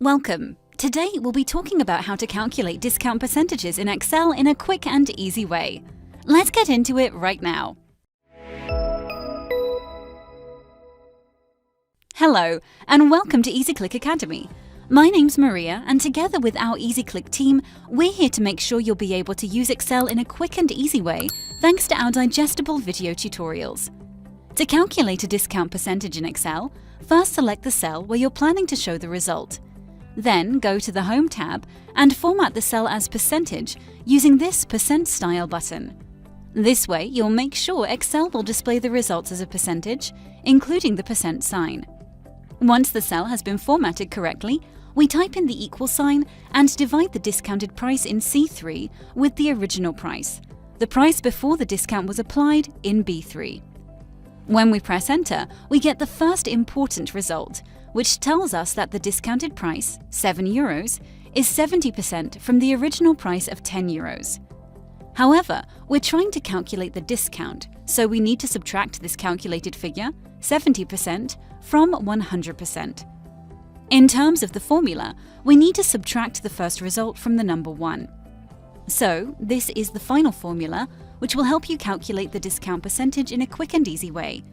Welcome! Today we'll be talking about how to calculate discount percentages in Excel in a quick and easy way. Let's get into it right now. Hello, and welcome to EasyClick Academy. My name's Maria, and together with our EasyClick team, we're here to make sure you'll be able to use Excel in a quick and easy way thanks to our digestible video tutorials. To calculate a discount percentage in Excel, first select the cell where you're planning to show the result. Then go to the Home tab and format the cell as percentage using this % style button. This way, you'll make sure Excel will display the results as a percentage, including the % sign. Once the cell has been formatted correctly, we type in the equal sign and divide the discounted price in C3 with the original price, the price before the discount was applied in B3. When we press Enter, we get the first important result, which tells us that the discounted price, €7, is 70% from the original price of €10. However, we're trying to calculate the discount, so we need to subtract this calculated figure, 70%, from 100%. In terms of the formula, we need to subtract the first result from the number 1. So, this is the final formula, which will help you calculate the discount percentage in a quick and easy way.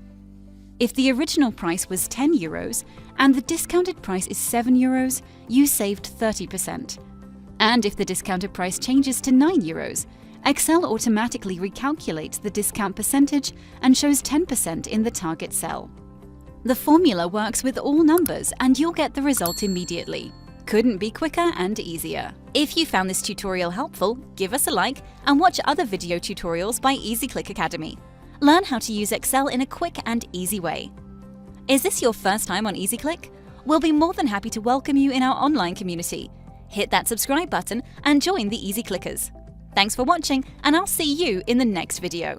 If the original price was €10 and the discounted price is €7, you saved 30%. And if the discounted price changes to €9, Excel automatically recalculates the discount percentage and shows 10% in the target cell. The formula works with all numbers and you'll get the result immediately. Couldn't be quicker and easier. If you found this tutorial helpful, give us a like and watch other video tutorials by EasyClick Academy. Learn how to use Excel in a quick and easy way. Is this your first time on EasyClick? We'll be more than happy to welcome you in our online community. Hit that subscribe button and join the EasyClickers. Thanks for watching, and I'll see you in the next video.